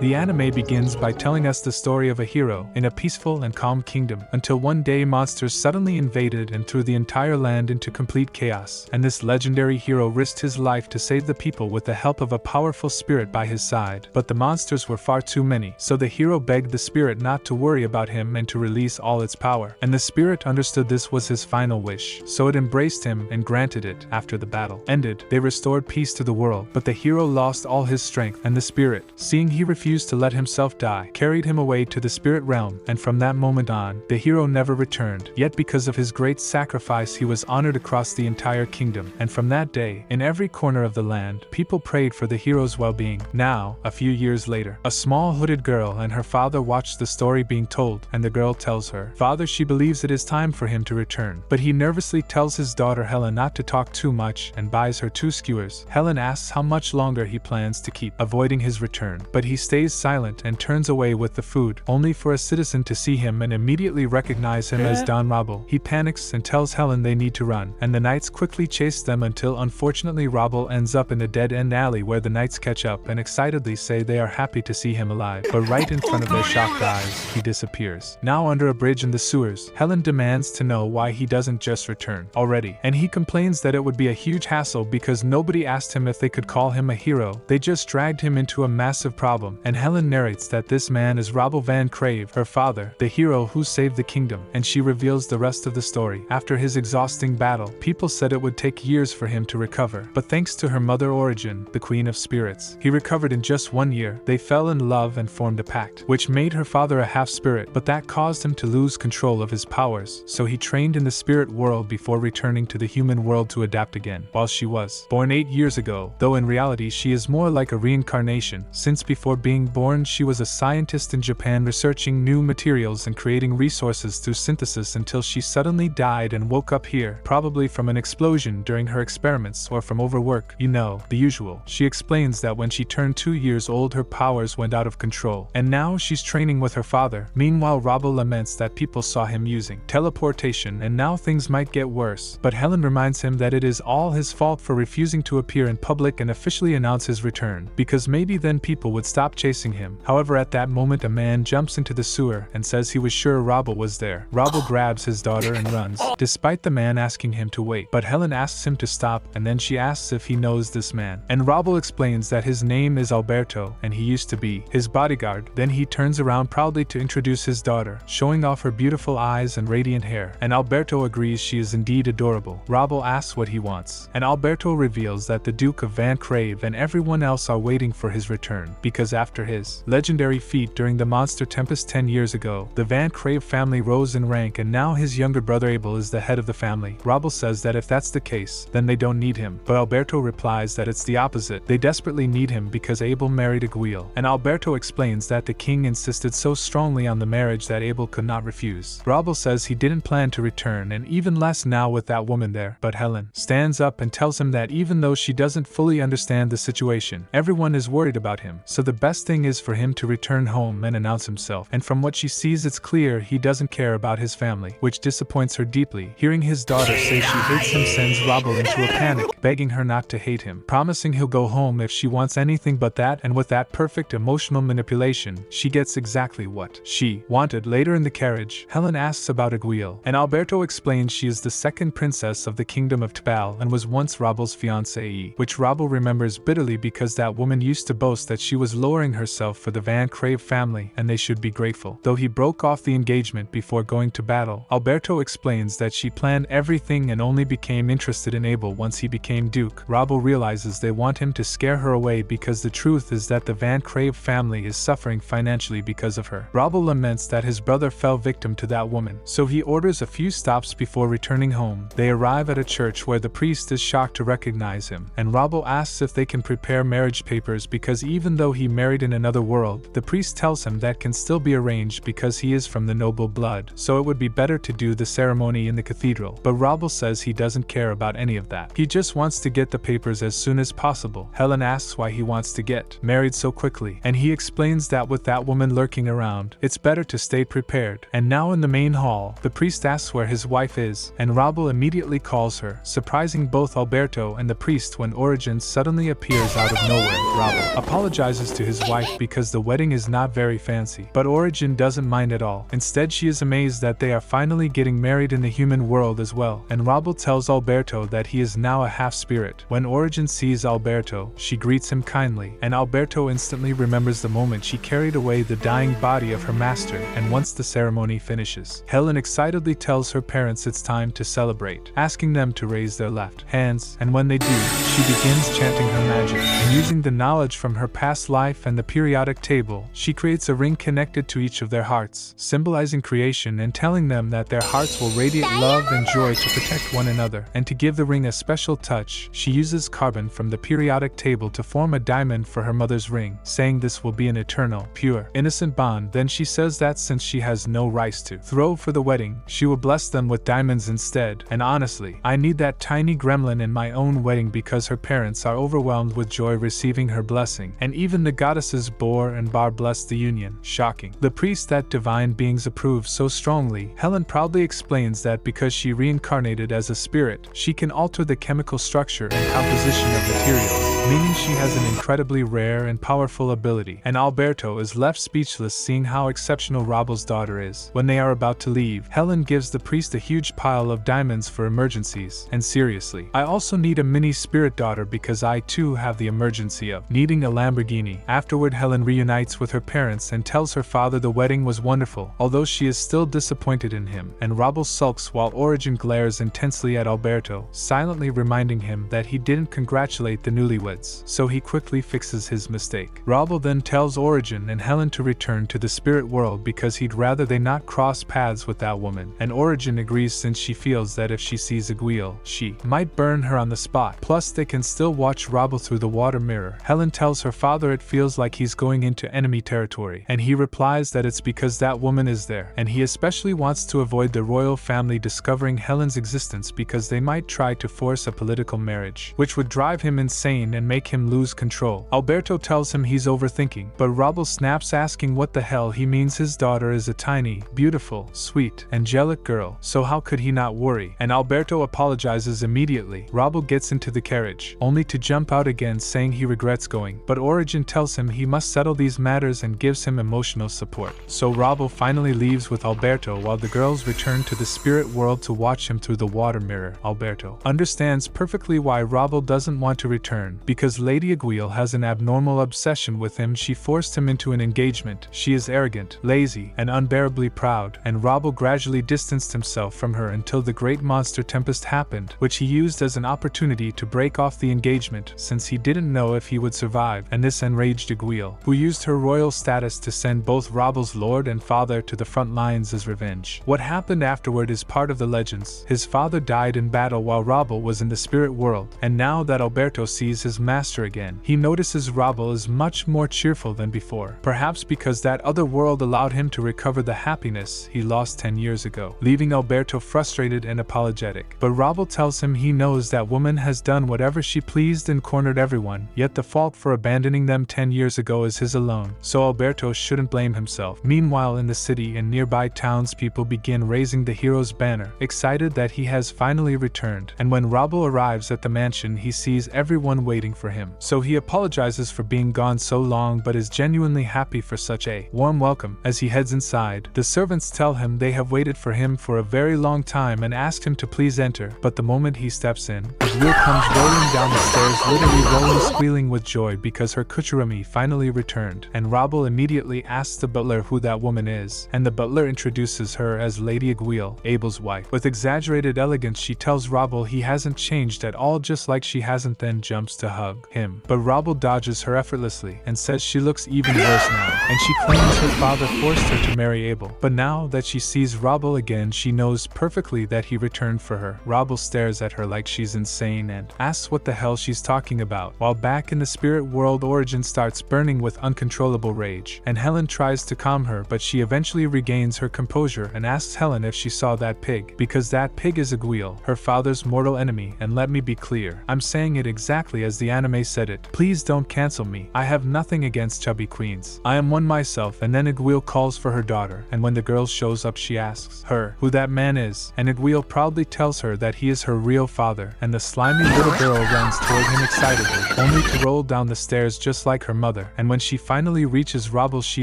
The anime begins by telling us the story of a hero in a peaceful and calm kingdom, until one day monsters suddenly invaded and threw the entire land into complete chaos, and this legendary hero risked his life to save the people with the help of a powerful spirit by his side. But the monsters were far too many, so the hero begged the spirit not to worry about him and to release all its power, and the spirit understood this was his final wish, so it embraced him and granted it. After the battle ended, they restored peace to the world, but the hero lost all his strength, and the spirit, seeing he refused to let himself die, carried him away to the spirit realm, and from that moment on, the hero never returned. Yet because of his great sacrifice he was honored across the entire kingdom, and from that day, in every corner of the land, people prayed for the hero's well-being. Now, a few years later, a small hooded girl and her father watched the story being told, and the girl tells her father she believes it is time for him to return, but he nervously tells his daughter Helen not to talk too much and buys her 2 skewers. Helen asks how much longer he plans to keep avoiding his return, but he stays silent and turns away with the food, only for a citizen to see him and immediately recognize him as Don Robble. He panics and tells Helen they need to run, and the knights quickly chase them until unfortunately Robble ends up in a dead-end alley where the knights catch up and excitedly say they are happy to see him alive, but right in front of their shocked eyes, he disappears. Now under a bridge in the sewers, Helen demands to know why he doesn't just return already, and he complains that it would be a huge hassle because nobody asked him if they could call him a hero, they just dragged him into a massive problem, and Helen narrates that this man is Robble Van Crave, her father, the hero who saved the kingdom, and she reveals the rest of the story. After his exhausting battle, people said it would take years for him to recover, but thanks to her mother Origin, the Queen of Spirits, he recovered in just 1 year. They fell in love and formed a pact, which made her father a half-spirit, but that caused him to lose control of his powers, so he trained in the spirit world before returning to the human world to adapt again. While she was born 8 years ago, though in reality she is more like a reincarnation, since before being born she was a scientist in Japan researching new materials and creating resources through synthesis until she suddenly died and woke up here, probably from an explosion during her experiments or from overwork, you know, the usual. She explains that when she turned 2 years old her powers went out of control, and now she's training with her father. Meanwhile Robble laments that people saw him using teleportation and now things might get worse, but Helen reminds him that it is all his fault for refusing to appear in public and officially announce his return, because maybe then people would stop chasing him. However, at that moment a man jumps into the sewer and says he was sure Robble was there. Robble grabs his daughter and runs, despite the man asking him to wait, but Helen asks him to stop, and then she asks if he knows this man, and Robble explains that his name is Alberto and he used to be his bodyguard. Then he turns around proudly to introduce his daughter, showing off her beautiful eyes and radiant hair, and Alberto agrees she is indeed adorable. Robble asks what he wants, and Alberto reveals that the Duke of Van Crave and everyone else are waiting for his return, because after his legendary feat during the monster tempest 10 years ago, the Van Crave family rose in rank and now his younger brother Abel is the head of the family. Robble says that if that's the case, then they don't need him, but Alberto replies that it's the opposite. They desperately need him because Abel married Aguil, and Alberto explains that the king insisted so strongly on the marriage that Abel could not refuse. Robble says he didn't plan to return and even less now with that woman there, but Helen stands up and tells him that even though she doesn't fully understand the situation, everyone is worried about him, so the best thing is for him to return home and announce himself, and from what she sees it's clear he doesn't care about his family, which disappoints her deeply. Hearing his daughter say she hates him sends Robble into a panic, begging her not to hate him, promising he'll go home if she wants anything but that, and with that perfect emotional manipulation, she gets exactly what she wanted. Later in the carriage, Helen asks about Aguil, and Alberto explains she is the second princess of the kingdom of Tbal and was once Robble's fiancée, which Robble remembers bitterly because that woman used to boast that she was lowering herself for the Van Crave family and they should be grateful. Though he broke off the engagement before going to battle, Alberto explains that she planned everything and only became interested in Abel once he became Duke. Robble realizes they want him to scare her away because the truth is that the Van Crave family is suffering financially because of her. Robble laments that his brother fell victim to that woman, so he orders a few stops before returning home. They arrive at a church where the priest is shocked to recognize him, and Robble asks if they can prepare marriage papers because even though he married in another world, the priest tells him that can still be arranged because he is from the noble blood, so it would be better to do the ceremony in the cathedral. But Robble says he doesn't care about any of that. He just wants to get the papers as soon as possible. Helen asks why he wants to get married so quickly, and he explains that with that woman lurking around, it's better to stay prepared. And now in the main hall, the priest asks where his wife is, and Robble immediately calls her, surprising both Alberto and the priest when Origin suddenly appears out of nowhere. Robble apologizes to his wife wife because the wedding is not very fancy. But Origin doesn't mind at all. Instead, she is amazed that they are finally getting married in the human world as well, and Rabel tells Alberto that he is now a half-spirit. When Origin sees Alberto, she greets him kindly, and Alberto instantly remembers the moment she carried away the dying body of her master, and once the ceremony finishes, Helen excitedly tells her parents it's time to celebrate, asking them to raise their left hands, and when they do, she begins chanting her magic, and using the knowledge from her past life and the periodic table, she creates a ring connected to each of their hearts, symbolizing creation and telling them that their hearts will radiate love and joy to protect one another. And to give the ring a special touch, she uses carbon from the periodic table to form a diamond for her mother's ring, saying this will be an eternal, pure, innocent bond. Then she says that since she has no rice to throw for the wedding, she will bless them with diamonds instead. And honestly, I need that tiny gremlin in my own wedding because her parents are overwhelmed with joy receiving her blessing, and even the goddesses Bor and Bar bless the union. Shocking. The priest that divine beings approve so strongly, Helen proudly explains that because she reincarnated as a spirit, she can alter the chemical structure and composition of materials, meaning she has an incredibly rare and powerful ability. And Alberto is left speechless seeing how exceptional Rabel's daughter is. When they are about to leave, Helen gives the priest a huge pile of diamonds for emergencies. And seriously, I also need a mini spirit daughter because I too have the emergency of needing a Lamborghini. Afterward, Helen reunites with her parents and tells her father the wedding was wonderful, although she is still disappointed in him, and Rabel sulks while Origin glares intensely at Alberto, silently reminding him that he didn't congratulate the newlyweds, so he quickly fixes his mistake. Rabel then tells Origin and Helen to return to the spirit world because he'd rather they not cross paths with that woman, and Origin agrees since she feels that if she sees Aguil, she might burn her on the spot. Plus, they can still watch Rabel through the water mirror. Helen tells her father it feels like he's going into enemy territory, and he replies that it's because that woman is there, and he especially wants to avoid the royal family discovering Helen's existence because they might try to force a political marriage, which would drive him insane and make him lose control. Alberto tells him he's overthinking, but Rabel snaps asking what the hell he means. His daughter is a tiny, beautiful, sweet, angelic girl, so how could he not worry? And Alberto apologizes immediately. Rabel gets into the carriage, only to jump out again saying he regrets going, but Origin tells him he must settle these matters and gives him emotional support. So Rabel finally leaves with Alberto while the girls return to the spirit world to watch him through the water mirror. Alberto understands perfectly why Rabel doesn't want to return, because Lady Aguil has an abnormal obsession with him. She forced him into an engagement. She is arrogant, lazy, and unbearably proud, and Rabel gradually distanced himself from her until the great monster tempest happened, which he used as an opportunity to break off the engagement since he didn't know if he would survive, and this enraged Aguil, who used her royal status to send both Rabel's lord and father to the front lines as revenge. What happened afterward is part of the legends. His father died in battle while Rabel was in the spirit world, and now that Alberto sees his master again, he notices Rabel is much more cheerful than before, perhaps because that other world allowed him to recover the happiness he lost 10 years ago, leaving Alberto frustrated and apologetic. But Rabel tells him he knows that woman has done whatever she pleased and cornered everyone, yet the fault for abandoning them 10 years ago is his alone, so Alberto shouldn't blame himself. Meanwhile, in the city and nearby towns, people begin raising the hero's banner, excited that he has finally returned, and when Rabel arrives at the mansion, he sees everyone waiting for him, so he apologizes for being gone so long but is genuinely happy for such a warm welcome. As he heads inside, the servants tell him they have waited for him for a very long time and ask him to please enter, but the moment he steps in, Aguil comes rolling down the stairs, literally rolling, squealing with joy because her Kuchurumi finally returned, and Rabel immediately asks the butler who that woman is, and the butler introduces her as Lady Aguil, Abel's wife. With exaggerated elegance, she tells Rabel he hasn't changed at all, just like she hasn't, then jumps to hug him, but Rabel dodges her effortlessly and says she looks even worse now, and she claims her father forced her to marry Abel. But now that she sees Rabel again, she knows perfectly that he returned for her. Rabel stares at her like she's insane and asks what the hell she's talking about. While back in the spirit world, Origin starts burning with uncontrollable rage, and Helen tries to calm her, but she eventually regains her composure and asks Helen if she saw that pig, because that pig is Aguil, her father's mortal enemy. And let me be clear, I'm saying it exactly as the anime said it. Please don't cancel me. I have nothing against chubby queens. I am one myself. And then Iguil calls for her daughter, and when the girl shows up she asks her who that man is, and Iguil proudly tells her that he is her real father, and the slimy little girl runs toward him excitedly, only to roll down the stairs just like her mother. And when she finally reaches Robble, she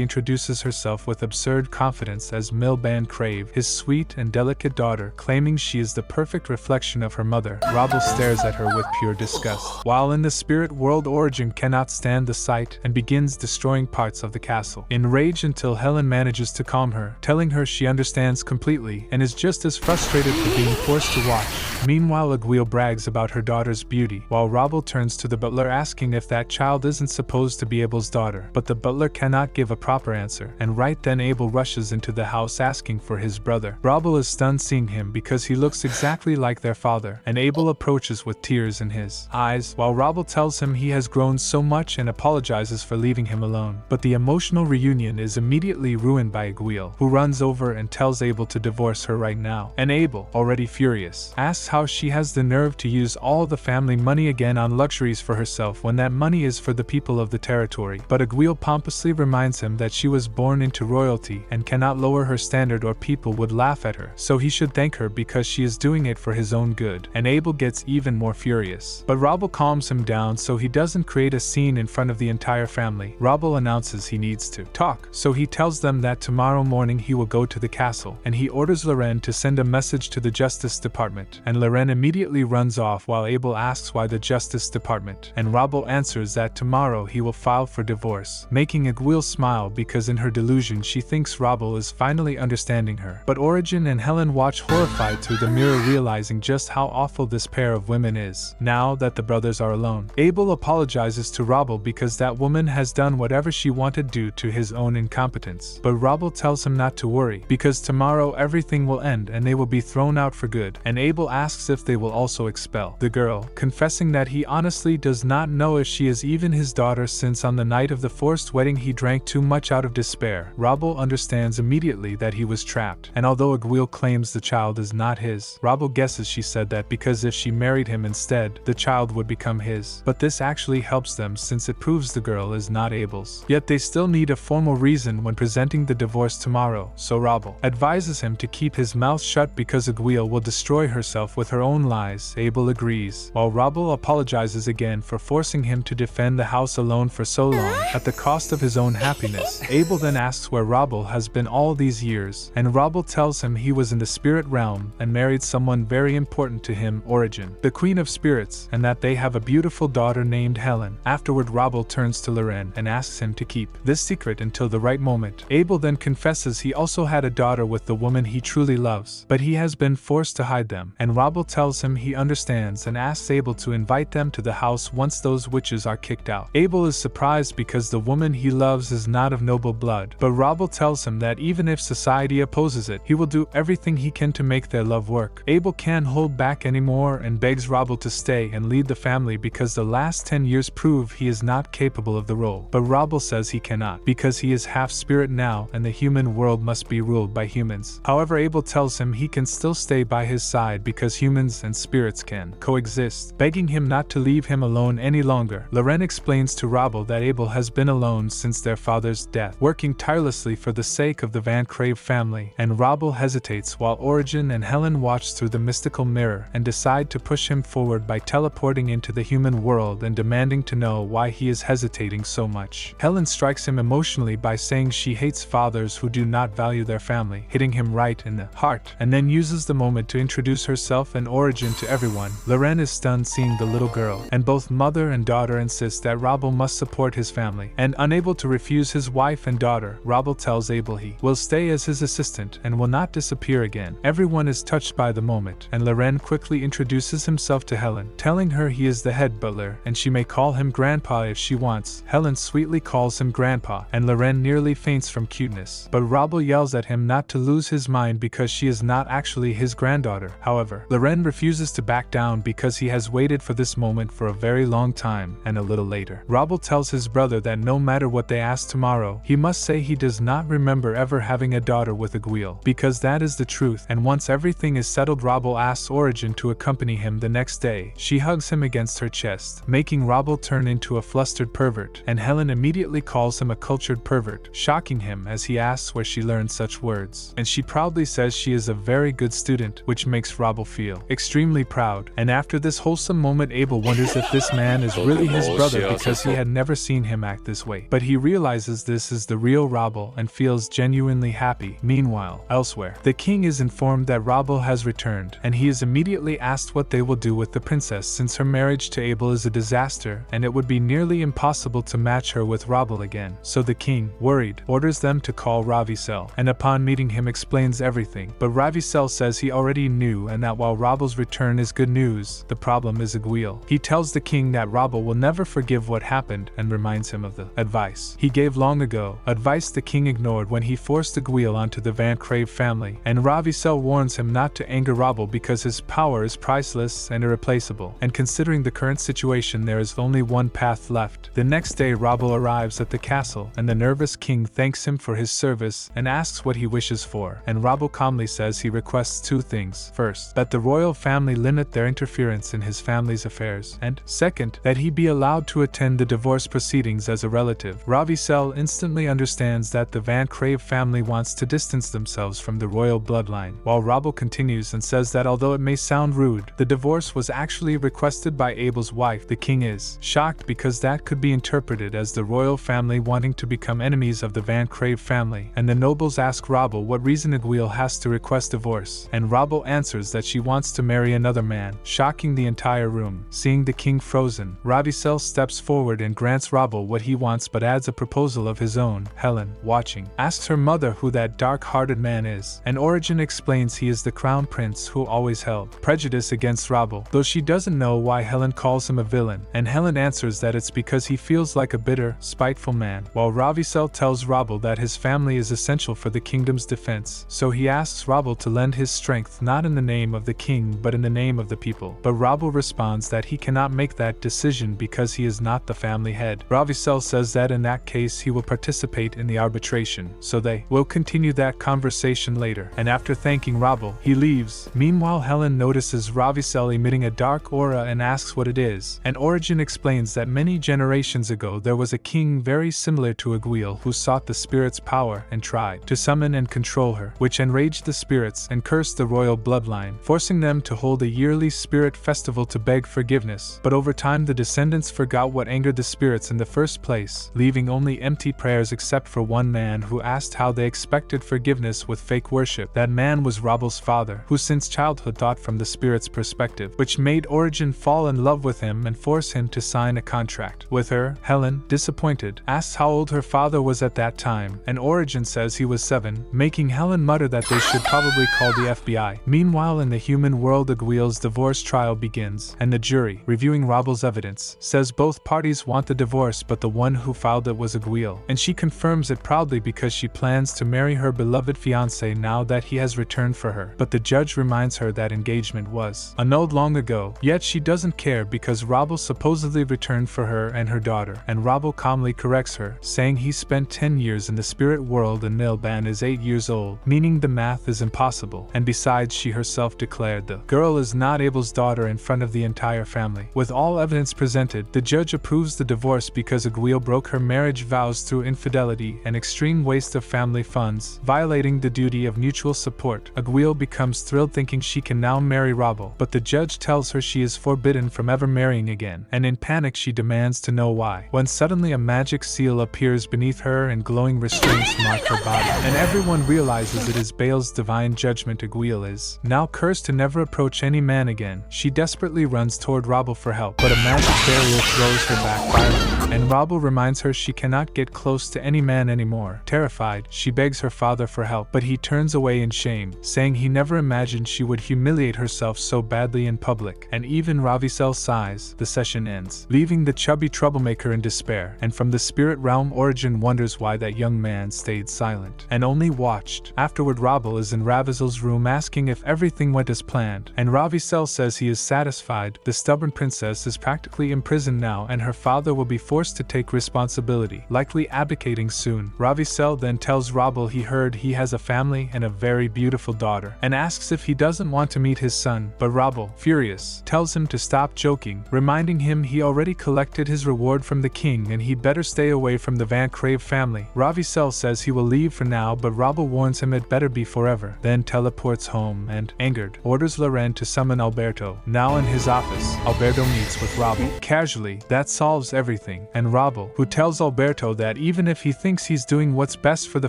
introduces herself with absurd confidence as Milban Crave, his sweet and delicate daughter, claiming she is the perfect reflection of her mother. Robble stares at her with pure disgust. While in the spirit world, Origin cannot stand the sight and begins destroying parts of the castle. Enraged until Helen manages to calm her, telling her she understands completely and is just as frustrated for being forced to watch. Meanwhile, Iguil brags about her daughter's beauty, while Robble turns to the butler asking if that child isn't supposed to be Abel's daughter, but the butler cannot give a proper answer, and right then Abel rushes into the house asking for his brother. Robble is stunned seeing him because he looks exactly like their father, and Abel approaches with tears in his eyes, while Robble tells him he has grown so much and apologizes for leaving him alone. But the emotional reunion is immediately ruined by Iguil, who runs over and tells Abel to divorce her right now, and Abel, already furious, asks how she has the nerve to use all the family money again on luxuries for herself when that money is for the people of the territory. But Iguil pompously reminds him that she was born into royalty and cannot lower her standard or people would laugh at her, so he should thank her because she is doing it for his own good. And Abel gets even more furious. But Robble calms him down so he doesn't create a scene in front of the entire family. Robble announces he needs to talk, so he tells them that tomorrow morning he will go to the castle, and he orders Loren to send a message to the Justice Department, and Loren immediately runs off while Abel asks why the Justice Department, and Robble answers that tomorrow he will file for divorce, making Iguil smile because in her delusion she thinks Robble is finally understanding her. But Origin and Helen watch horrified through the mirror, realizing just how awful this pair of women is. Now that the brothers are alone, Abel apologizes to Robble because that woman has done whatever she wanted due to his own incompetence. But Robble tells him not to worry, because tomorrow everything will end and they will be thrown out for good, and Abel asks if they will also expel the girl, confessing that he honestly does not know if she is even his daughter since on the night of the forced wedding he drank too much out of despair. Robble understands immediately that he was trapped, and although Iguil claims the child is not his, Robble guesses she said that because if she married him instead, the child would become his. But this actually helps them since it proves the girl is not Abel's. Yet they still need a formal reason when presenting the divorce tomorrow, so Robble advises him to keep his mouth shut because Iguil will destroy herself with her own lies. Abel agrees, while Robble apologizes again for forcing him to defend the house alone for so long, at the cost of his own happiness. Abel then asks where Robble has been all these years, and Robble tells him he was in the spirit realm and married someone very important to him, Origin, the Queen of Spirits, and that they have a beautiful daughter named Helen. Afterward, Robble turns to Loren and asks him to keep this secret until the right moment. Abel then confesses he also had a daughter with the woman he truly loves, but he has been forced to hide them, and Robble tells him he understands and asks Abel to invite them to the house once those witches are kicked out. Abel is surprised because the woman he loves is not of noble blood, but Robble tells him that even if society opposes it, he will do everything he can to make their love work. Abel can't hold back anymore and begs Robble to stay and lead the family because the last 10 years prove he is not capable of the role. But Robble says he cannot because he is half spirit now and the human world must be ruled by humans. However, Abel tells him he can still stay by his side because humans and spirits can coexist, begging him not to leave him alone any longer. Loren explains to Robble that Abel has been alone since their father's death, working tirelessly for the sake of the Van Crave family, and Robble hesitates while Origin and Helen watch through the mystical mirror and decide to push him forward by teleporting into the human world and demanding to know why he is hesitating so much. Helen strikes him emotionally by saying she hates fathers who do not value their family, hitting him right in the heart, and then uses the moment to introduce herself and Origin to everyone. Loren is stunned seeing the little girl, and both mother and daughter insist that Robble must support his family, and unable to refuse his wife and daughter, Robble tells Abel he will stay as his assistant and will not disappear again. Everyone is touched by the moment, and Loren quickly introduces himself to Helen, telling her he is the head butler and she may call him Grandpa if she wants. Helen sweetly calls him Grandpa, and Loren nearly faints from cuteness, but Robble yells at him not to lose his mind because she is not actually his granddaughter. However, Loren refuses to back down because he has waited for this moment for a very long time, and a little later, Robble tells his brother that no matter what they ask tomorrow, he must say he does not remember ever having a daughter with Iguil, because that is the truth, and once everything is settled, Robble asks Origin to accompany him the next day. She hugs him against her chest chest, making Rabel turn into a flustered pervert, and Helen immediately calls him a cultured pervert, shocking him as he asks where she learned such words. And she proudly says she is a very good student, which makes Rabel feel extremely proud. And after this wholesome moment, Abel wonders if this man is really his brother because he had never seen him act this way. But he realizes this is the real Rabel and feels genuinely happy. Meanwhile, elsewhere, the king is informed that Rabel has returned, and he is immediately asked what they will do with the princess since her marriage to Abel is a disaster and it would be nearly impossible to match her with Rabel again. So the king, worried, orders them to call Ravisel, and upon meeting him explains everything. But Ravisel says he already knew and that while Rabel's return is good news, the problem is Aguil. He tells the king that Rabel will never forgive what happened and reminds him of the advice he gave long ago, advice the king ignored when he forced Aguil onto the Van Crave family, and Ravisel warns him not to anger Rabel because his power is priceless and irreplaceable, and considering the current situation there is only one path left. The next day Rabel arrives at the castle, and the nervous king thanks him for his service and asks what he wishes for, and Rabel calmly says he requests two things. First, that the royal family limit their interference in his family's affairs, and second, that he be allowed to attend the divorce proceedings as a relative. Ravisel instantly understands that the Van Crave family wants to distance themselves from the royal bloodline, while Rabel continues and says that although it may sound rude, the divorce was actually requested by Abel's wife. The king is shocked because that could be interpreted as the royal family wanting to become enemies of the Van Crave family, and the nobles ask Rabel what reason Aguil has to request divorce, and Rabel answers that she wants to marry another man, shocking the entire room. Seeing the king frozen, Ravisel steps forward and grants Rabel what he wants but adds a proposal of his own. Helen, watching, asks her mother who that dark-hearted man is, and Origin explains he is the crown prince who always held prejudice against Rabel, though she doesn't know why Helen calls him a villain, and Helen answers that it's because he feels like a bitter, spiteful man, while Ravisel tells Rabel that his family is essential for the kingdom's defense, so he asks Rabel to lend his strength not in the name of the king but in the name of the people. But Rabel responds that he cannot make that decision because he is not the family head. Ravisel says that in that case he will participate in the arbitration, so they will continue that conversation later, and after thanking Rabel, he leaves. Meanwhile, Helen notices Ravisel emitting a dark aura and asks what it is, and Origin explains that many generations ago there was a king very similar to Aguil who sought the spirit's power and tried to summon and control her, which enraged the spirits and cursed the royal bloodline, forcing them to hold a yearly spirit festival to beg forgiveness. But over time the descendants forgot what angered the spirits in the first place, leaving only empty prayers except for one man who asked how they expected forgiveness with fake worship. That man was Rabel's father, who since childhood thought from the spirit's perspective, which made Origin fall in love with him and force him to sign a contract with her. Helen, disappointed, asks how old her father was at that time, and Origin says he was 7, making Helen mutter that they should probably call the FBI. Meanwhile, in the human world, Aguil's divorce trial begins, and the jury, reviewing Rabel's evidence, says both parties want the divorce but the one who filed it was Aguil, and she confirms it proudly because she plans to marry her beloved fiancé now that he has returned for her. But the judge reminds her that engagement was annulled long ago, yet she doesn't care because Rabel supposedly returned for her and her daughter, and Rabel calmly corrects her, saying he spent 10 years in the spirit world and Nilban is 8 years old, meaning the math is impossible, and besides she herself declared the girl is not Abel's daughter in front of the entire family. With all evidence presented, the judge approves the divorce because Aguil broke her marriage vows through infidelity and extreme waste of family funds, violating the duty of mutual support. Aguil becomes thrilled thinking she can now marry Rabel, but the judge tells her she is forbidden from ever marrying again, and in panic she demands to know why, when suddenly a magic seal appears beneath her and glowing restraints mark her body, and everyone realizes it is Baal's divine judgment. Aguil is now cursed to never approach any man again. She desperately runs toward Rabel for help, but a magic barrier throws her back violently, and Rabel reminds her she cannot get close to any man anymore. Terrified, she begs her father for help, but he turns away in shame, saying he never imagined she would humiliate herself so badly in public, and even Ravisel sighs. The session ends, leaving the chubby troublemaker in despair, and from the spirit realm Origin wonders why that young man stayed silent and only watched. Afterward, Rabel is in Ravisel's room asking if everything went as planned, and Ravisel says he is satisfied. The stubborn princess is practically imprisoned now and her father will be forced to take responsibility, likely abdicating soon. Ravisel then tells Rabel he heard he has a family and a very beautiful daughter, and asks if he doesn't want to meet his son, but Rabel, furious, tells him to stop joking king, reminding him he already collected his reward from the king and he'd better stay away from the Van Crave family. Ravicel says he will leave for now, but Rabel warns him it better be forever, then teleports home and, angered, orders Loren to summon Alberto. Now in his office, Alberto meets with Rabel. Casually, that solves everything, and Rabel, who tells Alberto that even if he thinks he's doing what's best for the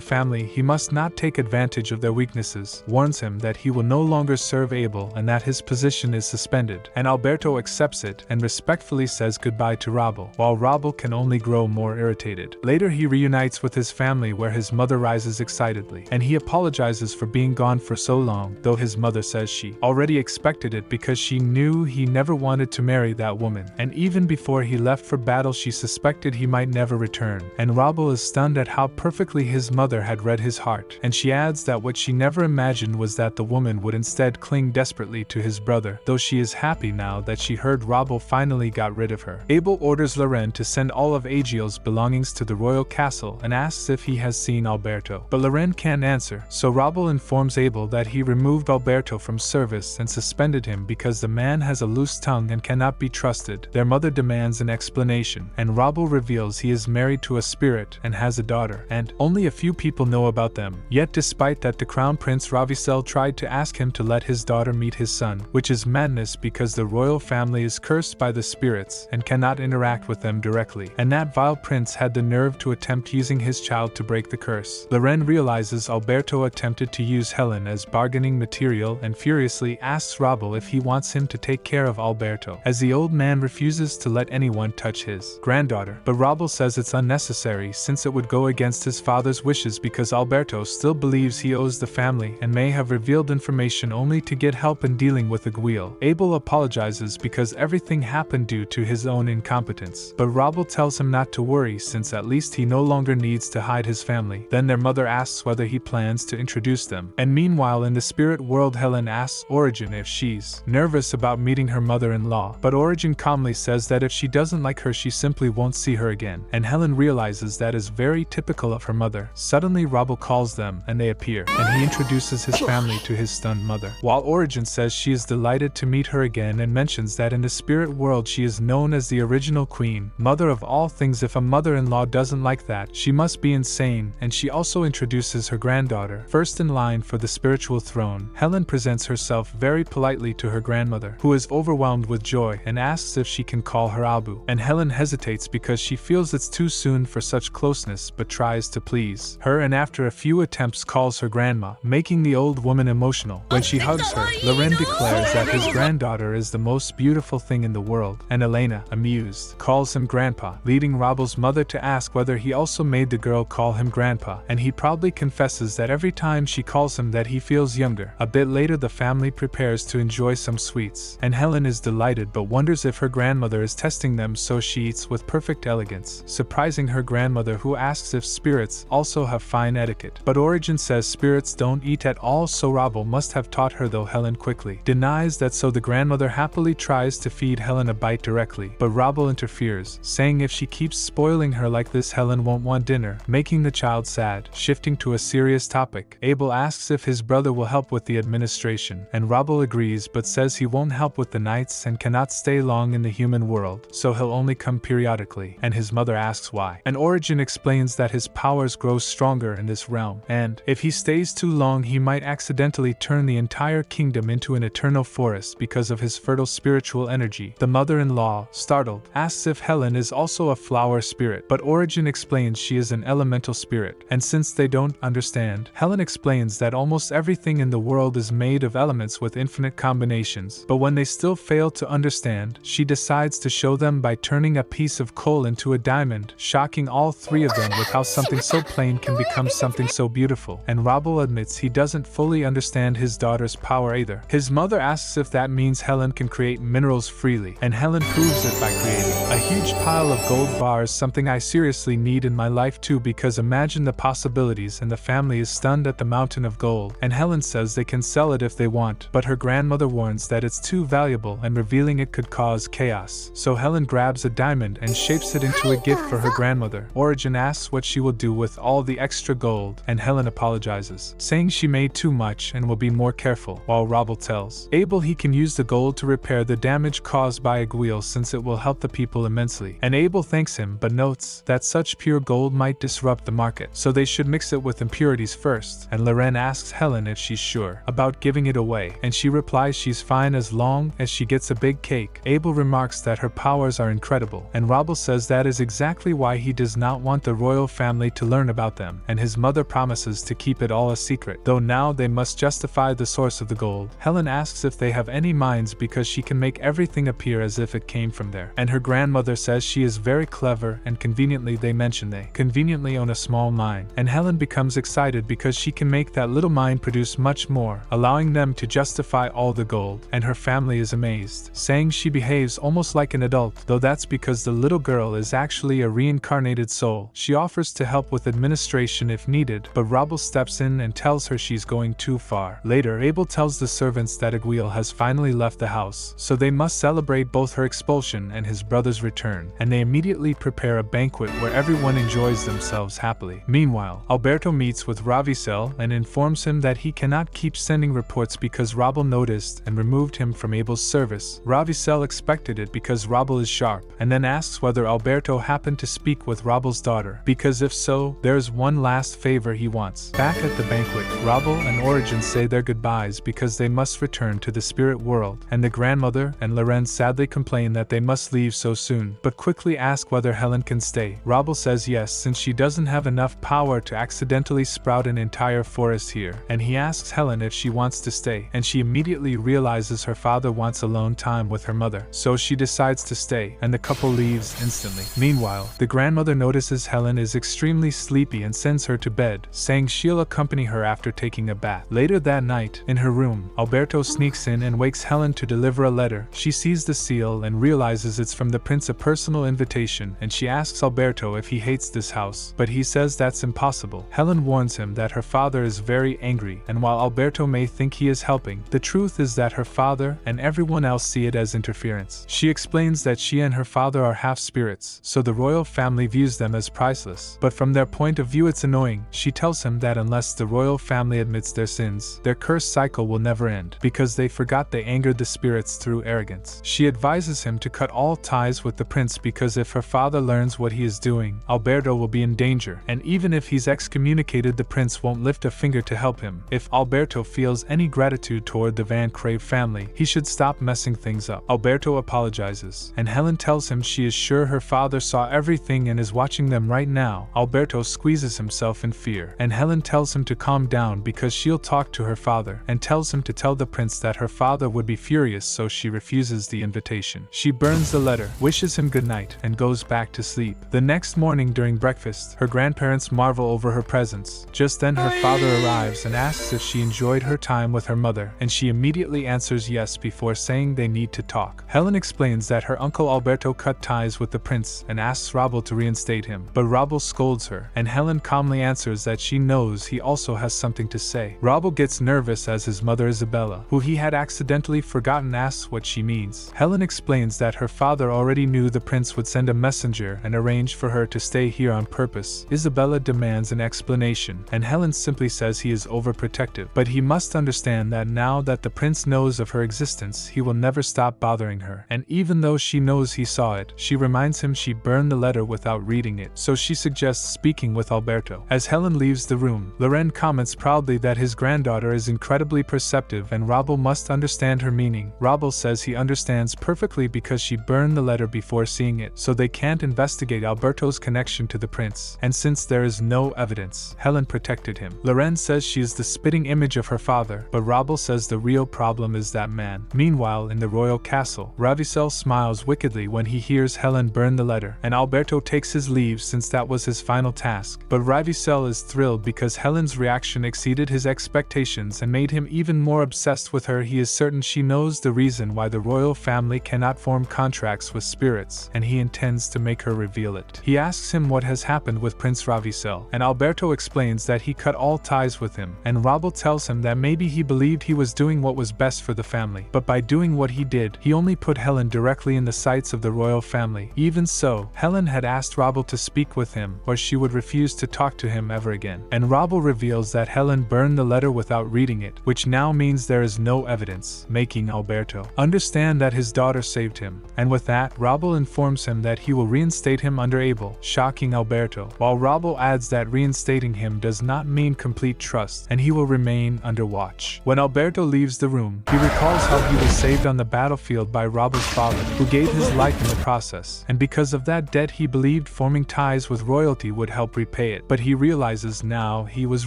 family, he must not take advantage of their weaknesses, warns him that he will no longer serve Abel and that his position is suspended, and Alberto accepts it and respectfully says goodbye to Rabel, while Rabel can only grow more irritated. Later he reunites with his family where his mother rises excitedly, and he apologizes for being gone for so long, though his mother says she already expected it because she knew he never wanted to marry that woman, and even before he left for battle she suspected he might never return, and Rabel is stunned at how perfectly his mother had read his heart, and she adds that what she never imagined was that the woman would instead cling desperately to his brother, though she is happy now that she heard Rabel finally got rid of her. Abel orders Loren to send all of Agiel's belongings to the royal castle and asks if he has seen Alberto, but Loren can't answer, so Rabel informs Abel that he removed Alberto from service and suspended him because the man has a loose tongue and cannot be trusted. Their mother demands an explanation, and Rabel reveals he is married to a spirit and has a daughter, and only a few people know about them. Yet despite that, the crown prince Ravicel tried to ask him to let his daughter meet his son, which is madness because the royal family is cursed by the spirits and cannot interact with them directly, and that vile prince had the nerve to attempt using his child to break the curse. Loren realizes Alberto attempted to use Helen as bargaining material and furiously asks Rabel if he wants him to take care of Alberto, as the old man refuses to let anyone touch his granddaughter, but Rabel says it's unnecessary since it would go against his father's wishes because Alberto still believes he owes the family and may have revealed information only to get help in dealing with the Guil. Abel apologizes because everything happened due to his own incompetence, but Rabel tells him not to worry since at least he no longer needs to hide his family. Then their mother asks whether he plans to introduce them, and meanwhile in the spirit world Helen asks Origin if she's nervous about meeting her mother-in-law, but Origin calmly says that if she doesn't like her she simply won't see her again, and Helen realizes that is very typical of her mother. Suddenly Rabel calls them and they appear, and he introduces his family to his stunned mother, while Origin says she is delighted to meet her again and mentions that in the spirit world she is known as the original queen, mother of all things. If a mother-in-law doesn't like that, she must be insane, and she also introduces her granddaughter, first in line for the spiritual throne. Helen presents herself very politely to her grandmother, who is overwhelmed with joy and asks if she can call her Abu, and Helen hesitates because she feels it's too soon for such closeness but tries to please her, and after a few attempts calls her grandma, making the old woman emotional. When she hugs her, Loren declares that his granddaughter is the most beautiful thing in the world, and Elena, amused, calls him grandpa, leading Rabel's mother to ask whether he also made the girl call him grandpa, and he proudly confesses that every time she calls him that he feels younger. A bit later the family prepares to enjoy some sweets, and Helen is delighted but wonders if her grandmother is testing them, so she eats with perfect elegance, surprising her grandmother, who asks if spirits also have fine etiquette, but Origin says spirits don't eat at all, so Rabel must have taught her, though Helen quickly denies that, so the grandmother happily tries to feed Helen a bite directly, but Rabel interferes, saying if she keeps spoiling her like this Helen won't want dinner, making the child sad. Shifting to a serious topic, Abel asks if his brother will help with the administration, and Rabel agrees but says he won't help with the nights and cannot stay long in the human world, so he'll only come periodically, and his mother asks why, and Origin explains that his powers grow stronger in this realm, and if he stays too long he might accidentally turn the entire kingdom into an eternal forest because of his fertile spiritual energy. The mother-in-law, startled, asks if Helen is also a flower spirit, but Origin explains she is an elemental spirit, and since they don't understand, Helen explains that almost everything in the world is made of elements with infinite combinations, but when they still fail to understand, she decides to show them by turning a piece of coal into a diamond, shocking all three of them with how something so plain can become something so beautiful, and Rabel admits he doesn't fully understand his daughter's power either. His mother asks if that means Helen can create minerals freely, and Helen proves it by creating a huge pile of gold bars, something I seriously need in my life too, because imagine the possibilities, and the family is stunned at the mountain of gold, and Helen says they can sell it if they want, but her grandmother warns that it's too valuable and revealing it could cause chaos, so Helen grabs a diamond and shapes it into a gift for her grandmother. Origin asks what she will do with all the extra gold, and Helen apologizes, saying she made too much and will be more careful, while Rabel tells Abel he can use the gold to repair the damage caused caused by Aguil since it will help the people immensely. And Abel thanks him but notes that such pure gold might disrupt the market, so they should mix it with impurities first. And Loren asks Helen if she's sure about giving it away, and she replies she's fine as long as she gets a big cake. Abel remarks that her powers are incredible, and Robel says that is exactly why he does not want the royal family to learn about them, and his mother promises to keep it all a secret, though now they must justify the source of the gold. Helen asks if they have any minds because she can make everything appear as if it came from there, and her grandmother says she is very clever, and conveniently they mention they conveniently own a small mine, and Helen becomes excited because she can make that little mine produce much more, allowing them to justify all the gold, and her family is amazed, saying she behaves almost like an adult, though that's because the little girl is actually a reincarnated soul. She offers to help with administration if needed, but Robel steps in and tells her she's going too far. Later, Abel tells the servants that Aguil has finally left the house, so they must celebrate both her expulsion and his brother's return, and they immediately prepare a banquet where everyone enjoys themselves happily. Meanwhile, Alberto meets with Ravicel and informs him that he cannot keep sending reports because Robel noticed and removed him from Abel's service. Ravicel expected it because Robel is sharp, and then asks whether Alberto happened to speak with Robel's daughter, because if so, there's one last favor he wants. Back at the banquet, Robel and Origin say their goodbyes because they must return to the spirit world, and the grandmother and Loren sadly complain that they must leave so soon, but quickly ask whether Helen can stay. Robel says yes, since she doesn't have enough power to accidentally sprout an entire forest here, and he asks Helen if she wants to stay, and she immediately realizes her father wants alone time with her mother, so she decides to stay, and the couple leaves instantly. Meanwhile, the grandmother notices Helen is extremely sleepy and sends her to bed, saying she'll accompany her after taking a bath. Later that night, in her room, Alberto sneaks in and wakes Helen to deliver a letter. She sees the seal and realizes it's from the prince, a personal invitation, and she asks Alberto if he hates this house, but he says that's impossible. Helen warns him that her father is very angry, and while Alberto may think he is helping, the truth is that her father and everyone else see it as interference. She explains that she and her father are half spirits, so the royal family views them as priceless, but from their point of view it's annoying. She tells him that unless the royal family admits their sins, their cursed cycle will never end, because they forgot they angered the spirits through arrogance. She advises him to cut all ties with the prince because if her father learns what he is doing, Alberto will be in danger, and even if he's excommunicated, the prince won't lift a finger to help him. If Alberto feels any gratitude toward the Van Crave family, he should stop messing things up. Alberto apologizes, and Helen tells him she is sure her father saw everything and is watching them right now. Alberto squeezes himself in fear, and Helen tells him to calm down because she'll talk to her father, and tells him to tell the prince that her father would be furious, so she refuses the invitation. She burns the letter, wishes him good night, and goes back to sleep. The next morning during breakfast, her grandparents marvel over her presence. Just then her father arrives and asks if she enjoyed her time with her mother, and she immediately answers yes before saying they need to talk. Helen explains that her uncle Alberto cut ties with the prince and asks Robel to reinstate him, but Robel scolds her, and Helen calmly answers that she knows he also has something to say. Robel gets nervous as his mother Isabella, who he had accidentally forgotten, asks what she means. Helen explains that her father already knew the prince would send a messenger and arrange for her to stay here on purpose. Isabella demands an explanation, and Helen simply says he is overprotective, but he must understand that now that the prince knows of her existence, he will never stop bothering her, and even though she knows he saw it, she reminds him she burned the letter without reading it, so she suggests speaking with Alberto. As Helen leaves the room, Loren comments proudly that his granddaughter is incredibly perceptive and Robel must understand her meaning. Robel says he understands perfectly because she burned the letter before seeing it, so they can't investigate Alberto's connection to the prince, and since there is no evidence, Helen protected him. Loren says she is the spitting image of her father, but Robel says the real problem is that man. Meanwhile, in the royal castle, Ravicel smiles wickedly when he hears Helen burn the letter, and Alberto takes his leave since that was his final task. But Ravicel is thrilled because Helen's reaction exceeded his expectations and made him even more obsessed with her. He is certain she knows the reason why the royal family cannot form contracts with spirits, and he intends to make her reveal it. He asks him what has happened with Prince Ravicel, and Alberto explains that he cut all ties with him, and Robel tells him that maybe he believed he was doing what was best for the family, but by doing what he did, he only put Helen directly in the sights of the royal family. Even so, Helen had asked Robel to speak with him, or she would refuse to talk to him ever again. And Robel reveals that Helen burned the letter without reading it, which now means there is no evidence, making Alberto understand that that his daughter saved him, and with that, Rabel informs him that he will reinstate him under Abel, shocking Alberto, while Rabel adds that reinstating him does not mean complete trust, and he will remain under watch. When Alberto leaves the room, he recalls how he was saved on the battlefield by Rabel's father, who gave his life in the process, and because of that debt he believed forming ties with royalty would help repay it, but he realizes now he was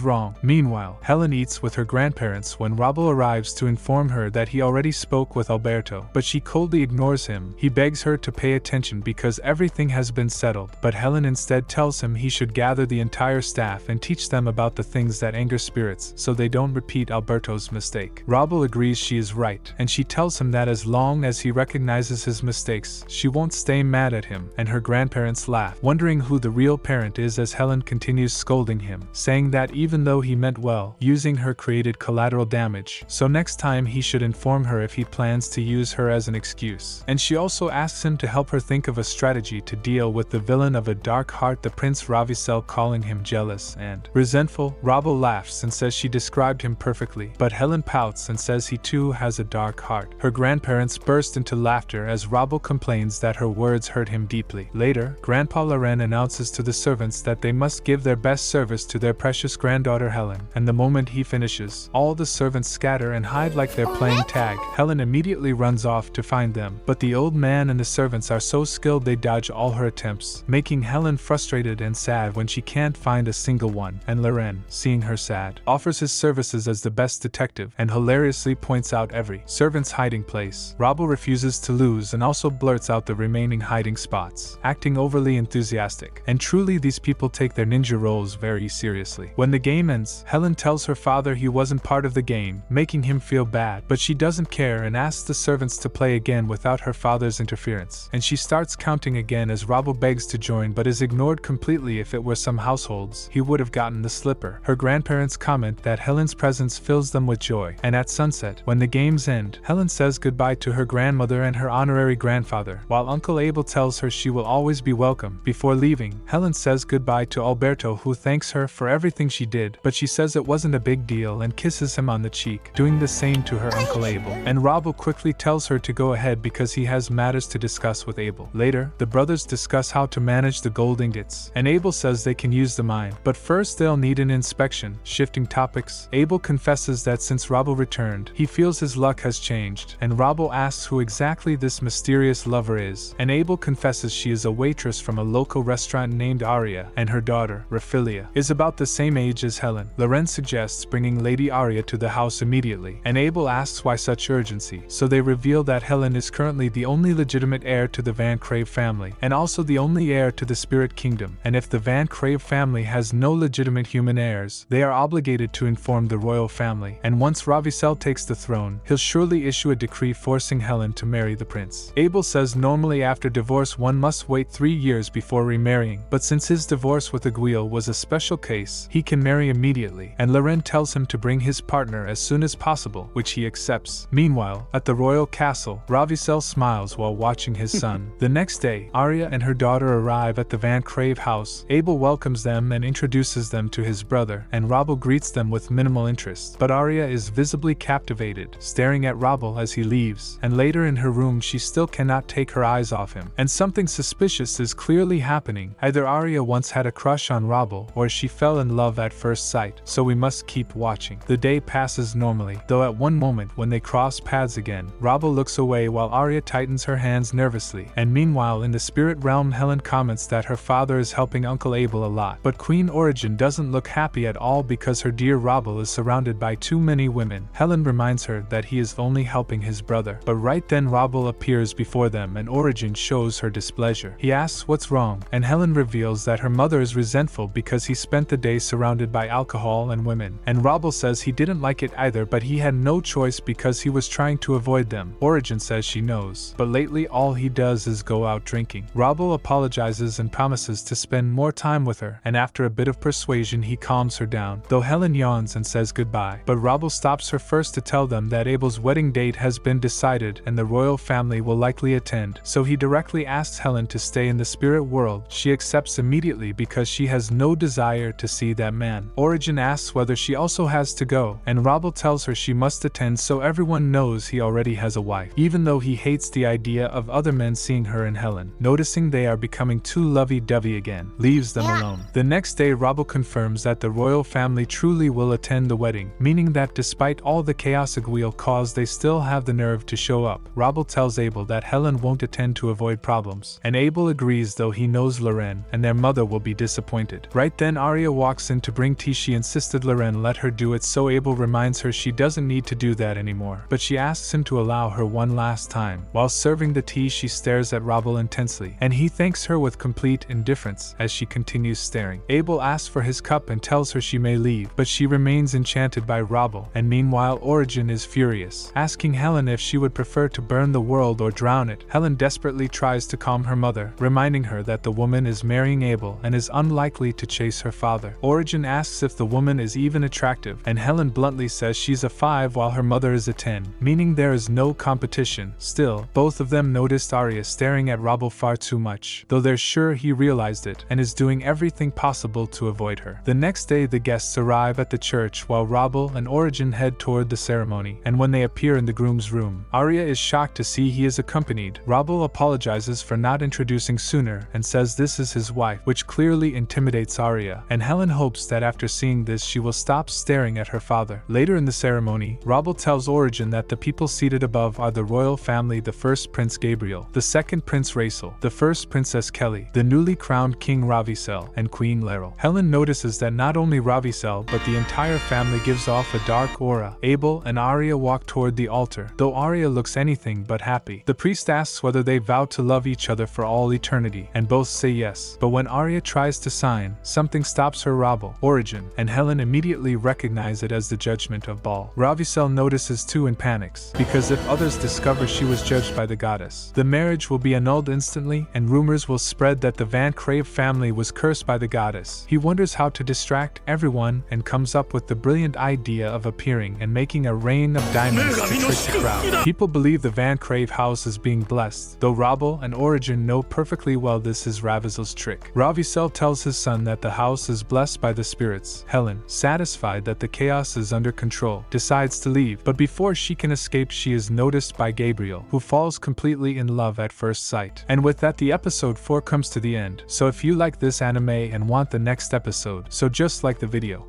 wrong. Meanwhile, Helen eats with her grandparents when Rabel arrives to inform her that he already spoke with Alberto, but she coldly ignores him. He begs her to pay attention because everything has been settled, but Helen instead tells him he should gather the entire staff and teach them about the things that anger spirits so they don't repeat Alberto's mistake. Rabel agrees she is right, and she tells him that as long as he recognizes his mistakes, she won't stay mad at him, and her grandparents laugh, wondering who the real parent is as Helen continues scolding him, saying that even though he meant well, using her created collateral damage, so next time he should inform her if he plans to use her as an excuse. And she also asks him to help her think of a strategy to deal with the villain of a dark heart, the Prince Ravicel, calling him jealous and resentful. Rabel laughs and says she described him perfectly, but Helen pouts and says he too has a dark heart. Her grandparents burst into laughter as Rabel complains that her words hurt him deeply. Later, Grandpa Loren announces to the servants that they must give their best service to their precious granddaughter Helen, and the moment he finishes, all the servants scatter and hide like they're playing tag. Helen immediately runs off to find them, but the old man and the servants are so skilled they dodge all her attempts, making Helen frustrated and sad when she can't find a single one, and Loren, seeing her sad, offers his services as the best detective and hilariously points out every servant's hiding place. Rabel refuses to lose and also blurts out the remaining hiding spots, acting overly enthusiastic, and truly these people take their ninja roles very seriously. When the game ends, Helen tells her father he wasn't part of the game, making him feel bad, but she doesn't care and asks the servants to play again without her father's interference, and she starts counting again as Rabel begs to join but is ignored completely. If it were some households, he would have gotten the slipper. Her grandparents comment that Helen's presence fills them with joy, and at sunset, when the games end, Helen says goodbye to her grandmother and her honorary grandfather, while Uncle Abel tells her she will always be welcome. Before leaving, Helen says goodbye to Alberto, who thanks her for everything she did, but she says it wasn't a big deal and kisses him on the cheek, doing the same to her Uncle Abel, and Rabel quickly tells her to go ahead because he has matters to discuss with Abel. Later, the brothers discuss how to manage the gold ingots, and Abel says they can use the mine, but first they'll need an inspection. Shifting topics, Abel confesses that since Rabel returned, he feels his luck has changed, and Rabel asks who exactly this mysterious lover is, and Abel confesses she is a waitress from a local restaurant named Aria, and her daughter, Raphilia, is about the same age as Helen. Loren suggests bringing Lady Aria to the house immediately, and Abel asks why such urgency, so they reveal that Helen is currently the only legitimate heir to the Van Crave family, and also the only heir to the Spirit Kingdom, and if the Van Crave family has no legitimate human heirs, they are obligated to inform the royal family, and once Ravicel takes the throne, he'll surely issue a decree forcing Helen to marry the prince. Abel says normally after divorce one must wait 3 years before remarrying, but since his divorce with Aguil was a special case, he can marry immediately, and Loren tells him to bring his partner as soon as possible, which he accepts. Meanwhile, at the royal castle, Ravicel smiles while watching his son. The next day, Arya and her daughter arrive at the Van Crave house. Abel welcomes them and introduces them to his brother, and Rabel greets them with minimal interest, but Arya is visibly captivated, staring at Rabel as he leaves, and later in her room she still cannot take her eyes off him, and something suspicious is clearly happening. Either Arya once had a crush on Rabel, or she fell in love at first sight, so we must keep watching. The day passes normally, though at one moment when they cross paths again, Rabel looks away while Arya tightens her hands nervously, and meanwhile in the spirit realm Helen comments that her father is helping Uncle Abel a lot, but Queen Origin doesn't look happy at all because her dear Rabel is surrounded by too many women. Helen reminds her that he is only helping his brother, but right then Rabel appears before them and Origin shows her displeasure. He asks what's wrong, and Helen reveals that her mother is resentful because he spent the day surrounded by alcohol and women, and Rabel says he didn't like it either but he had no choice because he was trying to avoid them. Origin says she knows, but lately all he does is go out drinking. Rabel apologizes and promises to spend more time with her, and after a bit of persuasion he calms her down, though Helen yawns and says goodbye, but Rabel stops her first to tell them that Abel's wedding date has been decided and the royal family will likely attend, so he directly asks Helen to stay in the spirit world. She accepts immediately because she has no desire to see that man. Origin asks whether she also has to go, and Rabel tells her she must attend so everyone knows he already has a wife. wife, even though he hates the idea of other men seeing her and Helen, noticing they are becoming too lovey-dovey again, leaves them alone. The next day Rabel confirms that the royal family truly will attend the wedding, meaning that despite all the chaos it will cause they still have the nerve to show up. Rabel tells Abel that Helen won't attend to avoid problems, and Abel agrees though he knows Loren and their mother will be disappointed. Right then Arya walks in to bring tea. She insisted Loren let her do it, so Abel reminds her she doesn't need to do that anymore, but she asks him to allow her one last time. While serving the tea she stares at Rabel intensely, and he thanks her with complete indifference as she continues staring. Abel asks for his cup and tells her she may leave, but she remains enchanted by Rabel, and meanwhile Origin is furious, asking Helen if she would prefer to burn the world or drown it. Helen desperately tries to calm her mother, reminding her that the woman is marrying Abel and is unlikely to chase her father. Origin asks if the woman is even attractive, and Helen bluntly says she's a 5 while her mother is a 10, meaning there is no competition. Still, both of them noticed Arya staring at Rabel far too much, though they're sure he realized it and is doing everything possible to avoid her. The next day the guests arrive at the church while Rabel and Origin head toward the ceremony, and when they appear in the groom's room, Arya is shocked to see he is accompanied. Rabel apologizes for not introducing sooner and says this is his wife, which clearly intimidates Arya, and Helen hopes that after seeing this she will stop staring at her father. Later in the ceremony, Rabel tells Origin that the people seated above are the royal family: the first Prince Gabriel, the second Prince Raisel, the first Princess Kelly, the newly crowned King Ravisel, and Queen Laurel. Helen notices that not only Ravisel but the entire family gives off a dark aura. Abel and Arya walk toward the altar, though Arya looks anything but happy. The priest asks whether they vow to love each other for all eternity, and both say yes, but when Arya tries to sign, something stops her. Rabel, Origin, and Helen immediately recognize it as the judgment of Baal. Ravisel notices too and panics, because if others discover she was judged by the goddess, the marriage will be annulled instantly and rumors will spread that the Van Crave family was cursed by the goddess. He wonders how to distract everyone and comes up with the brilliant idea of appearing and making a rain of diamonds to trick the crowd. People believe the Van Crave house is being blessed, though Rabel and Origin know perfectly well this is Ravisel's trick. Ravisel tells his son that the house is blessed by the spirits. Helen, satisfied that the chaos is under control, decides to leave, but before she can escape she is noticed by Gabriel, who falls completely in love at first sight. And with that the episode 4 comes to the end. So if you like this anime and want the next episode, so just like the video.